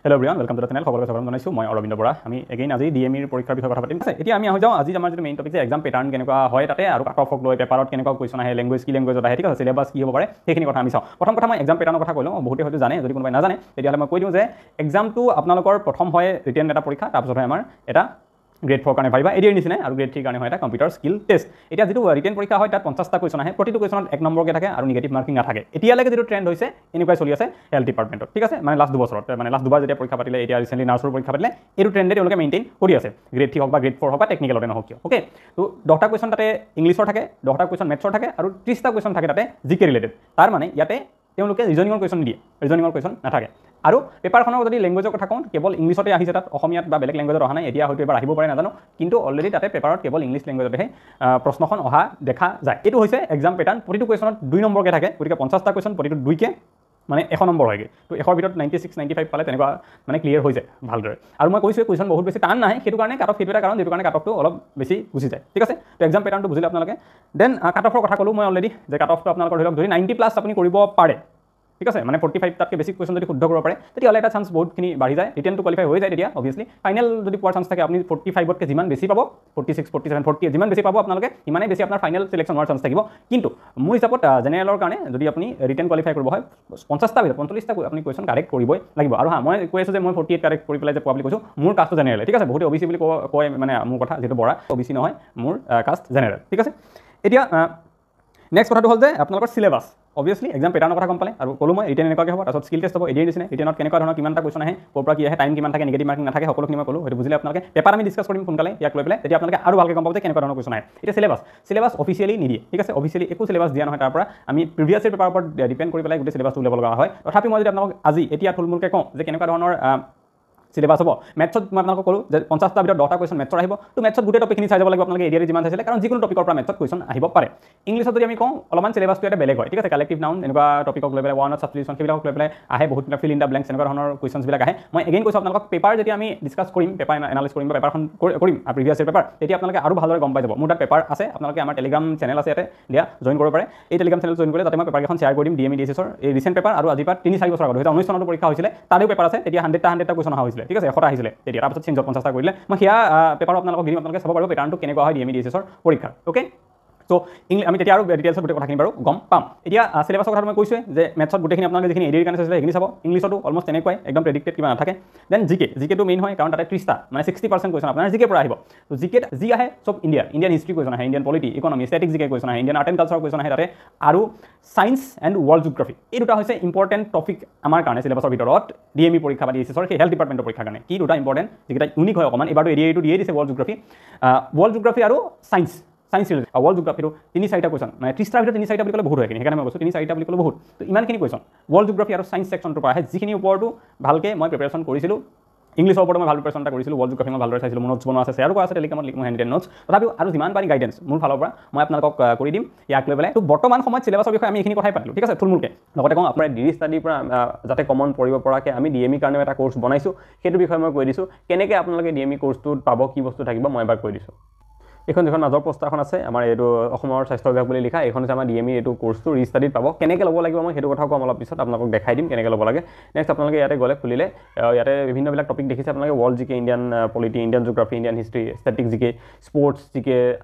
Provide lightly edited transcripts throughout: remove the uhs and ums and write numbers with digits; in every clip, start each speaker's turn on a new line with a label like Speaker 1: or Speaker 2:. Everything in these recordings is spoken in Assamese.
Speaker 1: Hello everyone, welcome to the channel. সকলোকে স্বাগতম জনাইছো মই অৰবিন্দ বৰা। আমি এগেইন আজি ডিএমইৰ পৰীক্ষাৰ বিষয়ে কথা পাতিম। এতিয়া আমি আহি যাওঁ আজি আমাৰ যেটো মেইন টপিক যে এক্সাম প্যাটাৰ্ন কেনেকুৱা হয় তাতে আৰু কাট অফক লৈ পেপাৰত কেনেকুৱা কোৱেশ্চন আহে, ল্যাঙ্গুৱেজ কি ল্যাঙ্গুৱেজত আহে, ঠিক আছে, সিলেবাস কি হ'ব পাৰে সেইখিনি কথা আমি চাওঁ। প্ৰথম কথা মই এক্সাম প্যাটাৰ্নৰ কথা কইলো, বহুতে হয়তো জানে, যদি কোনোবাই নাজানে তেতিয়াহ'লে মই কৈ দিওঁ যে এক্সামটো আপোনালোকৰ প্ৰথম হয় ৰিটেন এটা পৰীক্ষা, তাৰপিছত হয় আমাৰ এটা গ্ৰেড 4 কাৰণে ভাইবা এডিৰ নিচিনা আৰু গ্ৰেড 3 কাৰণে হয় এটা কম্পিউটাৰ স্কিল টেষ্ট। এতিয়া যেটো ৰিটেন পৰীক্ষা হয় তাত 50টা কোৱেশ্চন আহে, প্ৰতিটো কোৱেশ্চনত 1 নম্বৰকে থাকে আৰু নিগেটিভ মাৰ্কিং নাথাকে। এতিয়ালৈকে যেটো ট্ৰেন্ড হৈছে এনেকুৱাই চলি আছে হেলথ ডিপাৰ্টমেন্টত, ঠিক আছে, মানে লাষ্ট 2 বছৰত, মানে লাষ্ট দুবাৰ যেতিয়া পৰীক্ষা পাতিলে, এতিয়া ৰিসেন্টলি নাৰ্ছৰ পৰীক্ষা পাতিলে, এইটো ট্ৰেন্ডে তেওঁলোকে মেইনটেইন কৰি আছে, গ্ৰেড 3 হওক বা গ্ৰেড 4 হওক বা টেকনিকেলতে নহওক কিয়। ওকে, তো 10টা কোৱেশ্চন তাতে ইংলিছৰ থাকে, 10টা কোৱেশ্চন মেথছৰ থাকে আৰু 30টা কোৱেশ্চন থাকে তাতে জিকে ৰিলেটেড। তাৰ মানে ইয়াতে তেওঁলোকে ৰিজনিঙৰ কোৱেশ্চন দিয়ে, ৰিজনিঙৰ কোৱেশ্চন নাথাকে। আৰু পেপাৰখনৰ যদি ল্যাঙ্গুৱেজৰ কথা কওঁ, কেৱল ইংলিছতে আহিছে, তাত অসমীয়াত বা বেলেগ ল্যাঙ্গুৱেজত অহা নাই, এতিয়া হয়তো এবাৰ আহিব পাৰে নাজানো, কিন্তু অলৰেডি তাতে পেপাৰত কেৱল ইংলিছ ল্যাঙ্গুৱেজতেহে প্ৰশ্নখন অহা দেখা যায়। এইটো হৈছে এক্সাম প্যাটাৰ্ন, প্ৰতিটো কোৱেশ্চনত 2 নম্বৰকে থাকে, গতিকে 50টা কোৱেশ্চন প্ৰতিটো 2কে মানে 100 নম্বৰ হয়গে। তো 100ৰ ভিতৰত 96 95 পালে তেনেকুৱা মানে ক্লিয়াৰ হৈ যায় ভালদৰে। আৰু মই কৈছোঁ কোৱেশ্চন বহুত বেছি টান নাহে, সেইটো কাৰণে কাট অফ সেইটো এটা কাৰণ, যেটো কাৰণে কাট অফটো অলপ বেছি গুচি যায়, ঠিক আছে। তো এক্সাম প্যাটাৰ্নটো বুজিলে আপোনালোকে। দেন কাট অফৰ কথা ক'লো মই অলৰেডি, যে কাট অফটো আপোনালোকৰ ধৰি লওক যদি 90+ আপুনি কৰিব পাৰে, ঠিক আছে, মানে 45 তাতকৈ বেছি কোৱেশ্চন যদি শুদ্ধ কৰিব পাৰে তেতিয়াহ'লে এটা চান্স বহুতখিনি বাঢ়ি যায়, ৰিটেনটো কোৱালিফাই হৈ যায় তেতিয়া অবভিয়াছলি। ফাইনেল যদি পোৱাৰ চান্স থাকে, আপুনি 45তকৈ যিমান বেছি পাব, 46 47 48 যিমান বেছি পাব আপোনালোকে, সিমানেই বেছি আপোনাৰ ফাইনেল চিলেকশ্যন হোৱাৰ চান্স থাকিব। কিন্তু মোৰ হিচাপত জেনেৰেলৰ কাৰণে যদি আপুনি ৰিটেন কোৱালিফাই কৰিব হয়, 50টা ভিতৰত 45টা আপুনি কোৱেশ্চন কাৰেক্ট কৰিবই লাগিব। আৰু মই কৈ আছোঁ যে মই 48 কাৰেক্ট কৰি পেলাই যে পোৱা বুলি কৈছোঁ, মোৰ কাষ্টটো জেনেৰেল, ঠিক আছে, বহুতে অবিচি বুলি কয়, মানে মোৰ কথা যিটো বৰা অবিচি নহয়, মোৰ কাষ্ট জেনেৰেল, ঠিক আছে। এতিয়া নেক্সট কথাটো হ'ল যে আপোনালোকৰ সিলেবাছ, অবভিয়াছলি এক্সাম প্যাটাৰ্নৰ কথা গম পালে, আৰু ক'লো মই ৰিটেন এনেকুৱাকৈ হ'ব, তাৰপিছত স্কিল টেষ্ট হ'ব এডিৰ নিচিনা, ৰিটেনত কেনেকুৱা ধৰণৰ কিমানটা কোৱেশ্চন আহে, ক'ৰ পৰা কি আহে, টাইম কিমান থাকে, নিগেটিভ মাৰ্কিং নাথাকে, সকলোখিনি মই ক'লো, সেইটো বুজিলে আপোনালোকে। পেপাৰ আমি ডিছকাছ কৰিম সোনকালে ইয়াক লৈ পেলাই, তেতিয়া আপোনালোকে আৰু ভালকৈ গম পাব যে কেনেকুৱা ধৰণৰ কোৱেশ্চন আহে। এতিয়া সিলেবাছ অফিচিয়েলি নিদিয়ে, ঠিক আছে, অফিচিয়েলি একো সিলেবাছ দিয়া নহয়, তাৰ পৰা আমি প্ৰিভিয়াছ ইয়েৰ পেপাৰৰ ওপৰত ডিপেণ্ড কৰি পেলাই গোটেই সিলেবাছটো উলিয়াব লগা হয়। তথাপি মই যদি আপোনালোকক আজি এতিয়া থুলমূলকৈ কওঁ যে কেনেকুৱা ধৰণৰ সিলেবাছ হ'ব, মেথছত মই আপোনালোকক ক'লো যে 50টা ভিতৰত 10টা কোৱেশ্চন মেথছৰ আহিব, তো মেথছত গোটেই টপিকখিনি চাই যাব লাগিব আপোনালোকে, এডিয়াৰি যিমান চাইছিলে, কাৰণ যিকোনো টপিকৰ পৰা মেথছত কোৱেশ্চন আহিব পাৰে। ইংলিছত যদি আমি কওঁ অলপমান সিলেবাছটো এটা বেলেগ হয়, ঠিক আছে, কালেক্টিভ নাউন এনেকুৱা টপিকক লৈ পেলাই, ওৱানত ছাবষ্টিটিউশ্যন সেইবিলাকক লৈ পেলাই আহে, বহুতবিলাক ফিল ইন দ্য ব্লেংকছ এনেকুৱা ধৰণৰ কুৱেশ্যনছবিলাক আহে। মই এগেইন কৈছোঁ আপোনালোকক, পেপাৰ যেতিয়া আমি ডিছকাছ কৰিম, পেপাৰ এনালাইজ কৰিম বা পেপাৰখন কৰিম প্ৰিভিয়াছ ইয়েৰ পেপাৰ, তেতিয়া আপোনালোকে আৰু ভালদৰে গম পাই যাব। মোৰ তাত পেপাৰ আছে, আপোনালোকে আমাৰ টেলিগ্ৰাম চেনেল আছে, ইয়াতে দিয়া জইন কৰিব পাৰে। এই টেলিগ্ৰাম চেনেল জইন কৰিলে তাতে মই পেপাৰকেইখন শ্বেয়াৰ কৰি দিম, ডিএমই ডিএছএছৰ এই ৰিচেণ্ট পেপাৰ, আৰু আজিৰ পৰা 3-4 বছৰ আগত 2019 চনতো পৰীক্ষা হৈছিলে, তাতেও পেপাৰ আছে, তেতিয়া 100টা কুৱেশ্যন অহা হৈছিলে, ঠিক আছে, 100টা আহিছিলে তেতিয়া, তাৰপিছত চেঞ্জ 50টা কৰিলে। মই সেয়া পেপাৰ আপোনালোকক দিম, আপোনালোকে চাব পাৰিব পেটাৰ্নটো কেনেকুৱা হয় ডিএমই ডিএছএছৰ পৰীক্ষা। ওকে, সো আমি তেতিয়া আৰু ডিটেইলছত গোটেই কথাখিনি বাৰু গম পাম। এতিয়া সিলেবাছৰ কথা মই কৈছোঁ যে মেথছত গোটেইখিনি আপোনালোকে যিখিনি এডিৰ কাৰণে চাইছিলে সেইখিনি চাব, ইংলিছতো অলমষ্ট তেনেকুৱাই, একদম প্ৰেডিক্টেড কিবা নাথাকে। দেন জিকেটো মেইন হয়, কাৰণ তাতে 30টা মানে 60% কুৱেশ্যন আপোনাৰ জিকেৰ পৰা আহিব। তো জিকেত যি আহে চব ইণ্ডিয়ান হিষ্ট্ৰী কুৱেশ্যন আহে, ইণ্ডিয়ান পলিটি, ইকনমি, ষ্টেটিক জিকে কুৱেশ্যন আহে, Indian art and culture question আহে তাতে, আৰু ছায়েন্স এণ্ড ৱৰ্ল্ড জিঅ'গ্ৰাফী, এই দুটা হৈছে ইম্পৰ্টেণ্ট টপিক আমাৰ কাৰণে সিলেবাছৰ ভিতৰত, ডিএমই পৰীক্ষা বা ডিএছএছৰ সেই হেল্থ ডিপাৰ্টমেণ্টৰ পৰীক্ষাৰ কাৰণে। কি দুটা ইম্পৰ্টেণ্ট যিকেইটা ইউনিক হয় অকণমান, এবাৰটো এডিআইটো দিয়ে দিছে ৱৰ্ল্ড জিঅ'গ্ৰাফী আৰু ছায়েন্স ৰিলেটেড। ৱৰ্ল্ড জিঅ'গ্ৰাফীটো 3-4টা কুৱেশ্যন, মানে 30টাৰ ভিতৰত 3-4টা বুলি ক'লে বহুত হয়, সেইকাৰণে মই কৈছোঁ 3-4টা বুলি ক'লে বহুত। তো ইমানখিনি কুৱেশ্যন ৱৰ্ল্ড জিঅ'গ্ৰাফী আৰু ছায়েন্স ছেকশ্যনটোৰ পৰা আহে, যিখিনি ওপৰতো ভালকৈ মই প্ৰিপেৰেশ্যন কৰিছিলোঁ। ইংলিছৰ ওপৰত মই ভাল প্ৰিপেৰেশ্যন এটা কৰিছিলোঁ, ৱৰ্ল্ড জিঅ'গ্ৰাফী মই ভালদৰে চাইছিলোঁ, মোৰ নোটছ বনোৱা আছে, শ্বেয়াৰো কৰা আছে টেলিগ্ৰামত, লিংক মই হেণ্ড নোটছ, তথাপিও আৰু যিমান পাৰি গাইডেঞ্চ মোৰ ফালৰ পৰা মই আপোনালোকক কৰি দিম ইয়াক লৈ পেলাই। তো বৰ্তমান সময়ত সিলেবাছৰ বিষয়ে আমি এইখিনি কথাই পাতিলোঁ, ঠিক আছে, থুলমূলকৈ। লগতে কওঁ আপোনাৰ ডিগ্ৰী ষ্টাডিৰ পৰা যাতে কমন পৰিব পৰাকৈ আমি ডিএমই কাৰণেও এটা কোৰ্চ বনাইছোঁ, সেইটো বিষয়ে মই কৈ দিছোঁ, কেনেকৈ আপোনালোকে ডিএমই কোৰ্চটোত পাব, কি বস্তু থাকিব মই এবাৰ কৈ দিছোঁ। এইখন যিখন মাজৰ পোষ্টাৰখন আছে আমাৰ, এইটো অসমৰ স্বাস্থ্য বিভাগ বুলি লিখা, এইখন হৈছে আমাৰ ডিএমই এইটো কোৰ্চটো ৰিষ্টাডিত পাব। কেনেকৈ ল'ব লাগিব মই সেইটো কথাও কম অলপ পিছত, আপোনালোকক দেখাই দিম কেনেকৈ ল'ব লাগে। নেক্সট আপোনালোকে ইয়াতে গ'লে খুলিলে ইয়াতে বিভিন্নবিলাক টপিক দেখিছে আপোনালোকে, ৱৰ্ল্ড জিকে, Indian polity, Indian geography, Indian history, static জিকে, স্পৰ্টছ জিকে,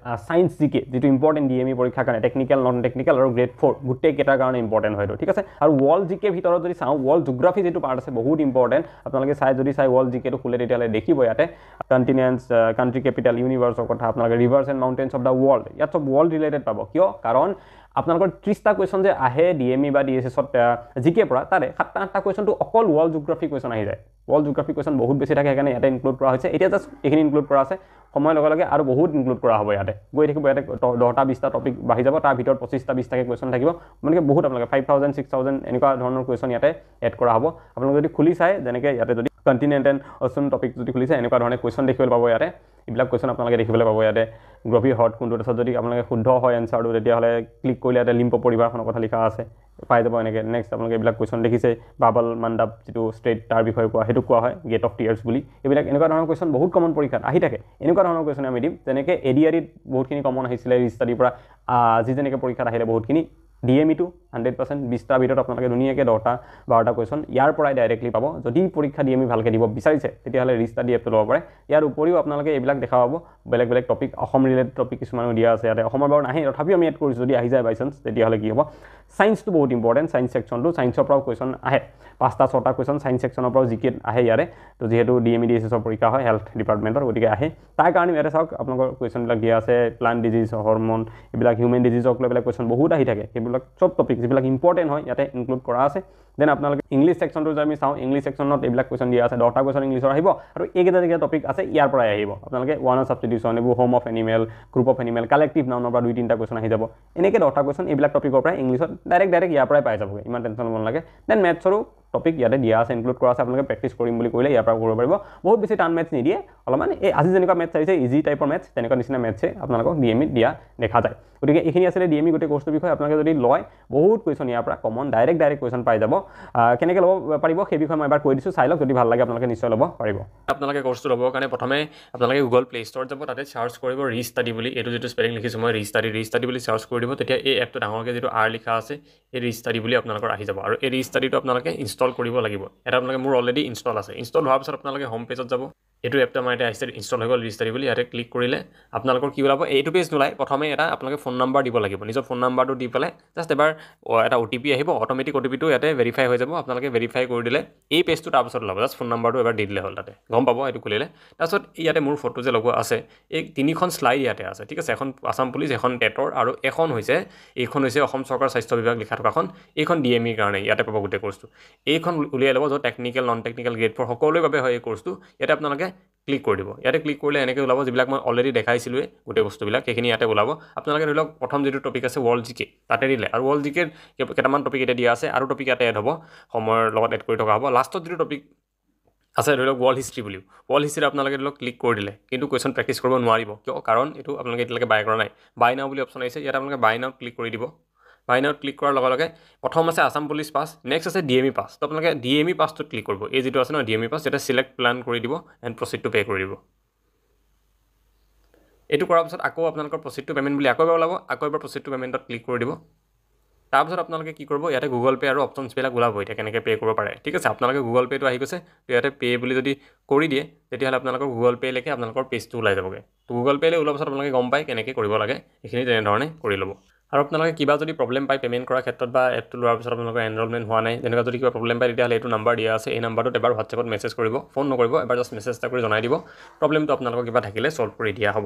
Speaker 1: ছায়েন্স জিকে, যিটো ইম্পৰ্টেণ্ট ডিএমই পৰীক্ষাৰ কাৰণে, টেকনিকেল নন টেকনিকেল আৰু গ্ৰেড 4 গোটেইকেইটাৰ কাৰণে ইম্পৰ্টেণ্ট হয়তো, ঠিক আছে। আৰু ৱৰ্ল্ড জিকে ভিতৰত যদি চাওঁ, ৱৰ্ল্ড জিঅ'গ্ৰাফী যিটো পাৰ্ট আছে বহুত ইম্পৰ্টেণ্ট, আপোনালোকে যদি চাই ৱৰ্ল্ড জিকেটো খোলে তেতিয়াহ'লে দেখিব ইয়াতে কণ্টিনেণ্টছ, কাণ্ট্ৰি কেপিটেল, ইউনিভাৰ্ছৰ কথা, আপোনালোকে reverse and mountains of the world, ইয়াত চব ৱৰ্ল্ড ৰিলেটেড পাব। কিয়? কাৰণ আপোনালোকৰ 30টা কুৱেশ্যন যে আহে ডিএমই বা ডিএছএছত জিকেৰ পৰা, তাৰে 7-8টা কুৱেশ্যনটো অকল ৱৰ্ল্ড জিঅ'গ্ৰাফী কুৱেশ্যন আহি যায়। ৱৰ্ল্ড জিঅ'গ্ৰাফী কুৱেশ্যন বহুত বেছি থাকে, সেইকাৰণে ইয়াতে ইনক্লুড কৰা হৈছে। এতিয়া জাষ্ট এইখিনি ইনক্লুড কৰা আছে, সময়ৰ লগে লগে আৰু বহুত ইনক্লুড কৰা হ'ব, ইয়াতে গৈ থাকিব, ইয়াতে 10টা-20টা টপিক বাঢ়ি যাব, তাৰ ভিতৰত 25টা-20টাকৈ কুৱেশ্যন থাকিব, মানে বহুত আপোনালোকে 5000 6000 এনেকুৱা ধৰণৰ কুৱেশ্যন ইয়াতে এড কৰা হ'ব। আপোনালোকে যদি খুলি চাই, যেনেকৈ ইয়াতে যদি কণ্টিনেণ্ট এণ্ড অ'চেন টপিক যদি খুলিছে, এনেকুৱা ধৰণে কুৱেশ্যন দেখিবলৈ পাব ইয়াতে, এইবিলাক কুৱেশ্যন আপোনালোকে দেখিবলৈ পাব ইয়াতে। গভীৰ হ্ৰদ কোনটো, তাৰপিছত যদি আপোনালোকে শুদ্ধ হয় এনচাৰটো, তেতিয়াহ'লে ক্লিক কৰিলে ইয়াতে লিম্পো পৰিবাৰখনৰ কথা লিখা আছে, পাই যাব এনেকৈ। নেক্সট আপোনালোকে এইবিলাক কুৱেশ্যন দেখিছে, বাবল মাণ্ডাপ যিটো ষ্টেট তাৰ বিষয়ে কোৱা, সেইটো কোৱা হয় গেট অফ টিয়াৰ্ছ বুলি। এইবিলাক এনেকুৱা ধৰণৰ কুৱেশ্যন বহুত কমন পৰীক্ষাত আহি থাকে, এনেকুৱা ধৰণৰ কুৱেশ্যন আমি দিম। যেনেকৈ এডিআৰিত বহুতখিনি কমন আহিছিলে ৰিষ্টাডিৰ পৰা, আজি যেনেকৈ পৰীক্ষাত আহিলে বহুতখিনি, ডিএমইটো 100% 20টাৰ ভিতৰত আপোনালোকে ধুনীয়াকৈ 10টা 12টা কুৱেশ্যন ইয়াৰ পৰাই ডাইৰেক্টলি পাব যদি পৰীক্ষা দি আমি ভালকৈ দিব বিচাৰিছে তেতিয়াহ'লে ৰিষ্টাডি এপটো ল'ব পাৰে ইয়াৰ উপৰিও আপোনালোকে এইবিলাক দেখা পাব বেলেগ বেলেগ টপিক অসম ৰিলেটেড টপিক কিছুমানো দিয়া আছে ইয়াতে অসমৰ বাৰু নাহে তথাপিও আমি এড কৰিছোঁ যদি আহি যায় বাই চান্স তেতিয়াহ'লে কি হ'ব সায়েন্সটো বহুত ইম্পৰ্টেণ্ট সায়েন্স সেকশ্যনটো সায়েন্সৰ পৰাও কুৱেশ্যন আহে 5টা 6টা কুৱেশ্যন সায়েন্স সেকশ্যনৰ পৰাও জিকে আহে ইয়াৰে তো যিহেতু DME DSSৰ পৰীক্ষা হয় হেল্থ ডিপাৰ্টমেণ্টৰ গতিকে আহে তাৰ কাৰণে ইয়াতে চাওক আপোনালোকৰ কুৱেশ্যনবিলাক দিয়া আছে প্লান্ট ডিজিজ হৰমন এইবিলাক হিউমেন ডিজিজক লৈ পেলাই কুৱেশ্যন বহুত আহি থাকে সেইবিলাক চব টপিক যিবিলাক ইম্পৰ্টেণ্ট হয় ইয়াতে ইনক্লুড কৰা আছে দেন আপোনালোকে ইংলিছ সেকশ্যনটো যদি আমি চাওঁ ইংলিছ সেকশ্যনত এইবিলাক কুৱেশ্যন দিয়া আছে 10টা কুৱেশ্যন ইংলিছৰ আহিব আৰু এইকেইটা যিকেইটা টপিক আছে ইয়াৰ পৰাই আহিব আপোনালোকে ওৱানৰ ছাবষ্টিটিউশ্যন এইবোৰ home of animal group of animal collective নাউনৰ পৰা 2-3টা কুৱেশ্যন আহি যাব এনেকৈ 10টা কুৱেশ্যন এইবিলাক টপিকৰ পৰাই ইংলিছত ডাইৰেক্ট ইয়াৰ পৰাই পাই যাবগৈ ইমান টেনশ্যন ল'ব নালাগে দেন মেথছৰো টপিক ইয়াতে দিয়া আছে ইনক্লুড কৰা আছে আপোনালোকে প্ৰেক্টিছ কৰিম বুলি কৰিলে ইয়াৰ পৰা কৰিব পাৰিব বহুত বেছি টান মেথছ নিদিয়ে অলপমান এই আজি যেনেকুৱা মেথছ আহিছে ইজি টাইপৰ মেথছ তেনেকুৱা নিচিনা মেথছে আপোনালোকক DMEত দিয়া দেখা যায় গতিকে এইখিনি আছিলে DME গোটেই কোৰ্ছটোৰ বিষয়ে আপোনালোকে যদি লয় বহুত কুৱেশ্যন ইয়াৰ পৰা কমন ডাইৰেক্ট কুৱেশ্যন পাই যাব কেনেকৈ ল'ব পাৰিব সেই বিষয়ে মই এবাৰ কৈ দিছোঁ চাই লওক যদি ভাল লাগে আপোনালোকে নিশ্চয় ল'ব পাৰিব আপোনালোকে কোৰ্ছটো ল'বৰ কাৰণে প্ৰথমে আপোনালোকে গুগল প্লে ষ্ট'ৰত যাব তাতে চাৰ্চ কৰিব ৰিষ্টাডি বুলি এইটো যিটো স্পেলিং লিখিছোঁ মই ৰিষ্টাডি বুলি চাৰ্চ কৰি দিব তেতিয়া এই এপটো ডাঙৰকৈ যিটো R লিখা আছে এই ৰিষ্টাডি বুলি আপোনালোকৰ আহি যাব আৰু এই ৰিষ্টাডিটো আপোনালোকে ইনষ্টল কৰিব লাগিব এটা আপোনালোকে মোৰ অলৰেডি ইনষ্টল আছে ইনষ্টল হোৱাৰ পিছত আপোনালোকে হোম পেজত যাব এইটো এপটো আমাৰ এতিয়া আহিছে ইনষ্টল হৈ গ'ল ৰিষ্টাডি বুলি ইয়াতে ক্লিক কৰিলে আপোনালোকৰ কি ওলাব এইটো পেজ নোলায় প্ৰথমে এটা আপোনালোকে ফোন নাম্বাৰ দিব লাগিব নিজৰ ফোন নাম্বাৰটো দি পেলাই জাষ্ট এবাৰ এটা OTP আহিব অট'মেটিক OTPটো ইয়াতে ভেৰিফাই হৈ যাব আপোনালোকে ভেৰিফাই কৰি দিলে এই পেজটো তাৰপিছত ওলাব জাষ্ট ফোন নাম্বাৰটো এবাৰ দি দিলে হ'ল তাতে গম পাব এইটো খুলিলে তাৰপিছত ইয়াতে মোৰ ফটো যে লগোৱা আছে এই 3খন শ্লাইড ইয়াতে আছে ঠিক আছে এখন আসাম পুলিচ এখন টেটৰ আৰু এইখন হৈছে অসম চৰকাৰ স্বাস্থ্য বিভাগ লিখা থকাখন এইখন DME কাৰণে ইয়াতে পাব গোটেই কোৰ্ছটো এইখন উলিয়াই ল'ব য'ত technical non technical grade for সকলোৰে বাবে হয় এই কোৰ্ছটো ইয়াতে আপোনালোকে ক্লিক কৰি দিব ইয়াতে ক্লিক কৰিলে এনেকৈ ওলাব যিবিলাক মই অলৰেডি দেখাইছিলোঁৱে গোটেই বস্তুবিলাক সেইখিনি ইয়াতে ওলাব আপোনালোকে ধৰি লওক প্ৰথম যিটো টপিক আছে ৱৰ্ল্ড জিকে তাতে দিলে আৰু ৱৰ্ল্ড জিকেৰ কেইটামান টপিক এতিয়া দিয়া আছে আৰু টপিক ইয়াতে এড হ'ব সময়ৰ লগত এড কৰি থকা হ'ব লাষ্টত যিটো টপিক আছে ধৰি লওক ৱৰ্ল্ড হিষ্ট্ৰী বুলিও ৱৰ্ল্ড হিষ্ট্ৰীত আপোনালোকে ধৰি লওক ক্লিক কৰি দিলে কিন্তু কুৱেশ্যন প্ৰেক্টিছ কৰিব নোৱাৰিব কিয় কাৰণ এইটো আপোনালোকে এতিয়ালৈকে বাই কৰা নাই বাই নাও বুলি অপশ্যন আহিছে ইয়াত আপোনালোকে বাই নাওত ক্লিক কৰি দিব বাই নাওত ক্লিক কৰাৰ লগে লগে প্ৰথম আছে আসাম পুলিচ পাছ নেক্সট আছে DME পাছ তো আপোনালোকে DME পাছটোত ক্লিক কৰিব এই যিটো আছে ন DME পাছ এটা চিলেক্ট প্লান কৰি দিব এণ্ড প্ৰচিড টু পে কৰি দিব এইটো কৰাৰ পিছত আকৌ আপোনালোকৰ প্ৰচিড টু পে'মেণ্ট বুলি আকৌ এবাৰ ওলাব আকৌ এবাৰ প্ৰচিড টু পে'মেণ্টত ক্লিক কৰি দিব তাৰপিছত আপোনালোকে কি কৰিব ইয়াতে গুগল পে' আৰু অপশ্যনছবিলাক ওলাব এতিয়া কেনেকৈ পে' কৰিব পাৰে ঠিক আছে আপোনালোকে গুগল পে'টো আহি গৈছে ইয়াতে পে' বুলি যদি কৰি দিয়ে তেতিয়াহ'লে আপোনালোকৰ গুগল পে'লৈকে আপোনালোকৰ পেজটো ওলাই যাবগৈ তো গুগল পে'লৈ ওলোৱাৰ পাছত আপোনালোকে গম পায় কেনেকৈ কৰিব লাগে এইখিনি তেনেধৰণে কৰি ল'ব আৰু আপোনালোকে কিবা যদি প্ৰব্লেম পায় পে'মেণ্ট কৰাৰ ক্ষেত্ৰত বা এপটো লোৱাৰ পিছত আপোনালোকৰ এনৰলমেণ্ট হোৱা নাই তেনেকুৱা যদি কিবা প্ৰব্লেম পায় তেতিয়াহ'লে এইটো নাম্বাৰ দিয়া আছে এই নাম্বাৰটোত এবাৰ হোৱাটছএপত মেছেজ কৰিব ফোন নকৰিব এবাৰ জাষ্ট মেছেজ এটা কৰি জনাই দিব প্ৰব্লেমটো আপোনালোকৰ কিবা থাকিলে ছল্ভ কৰি দিয়া হ'ব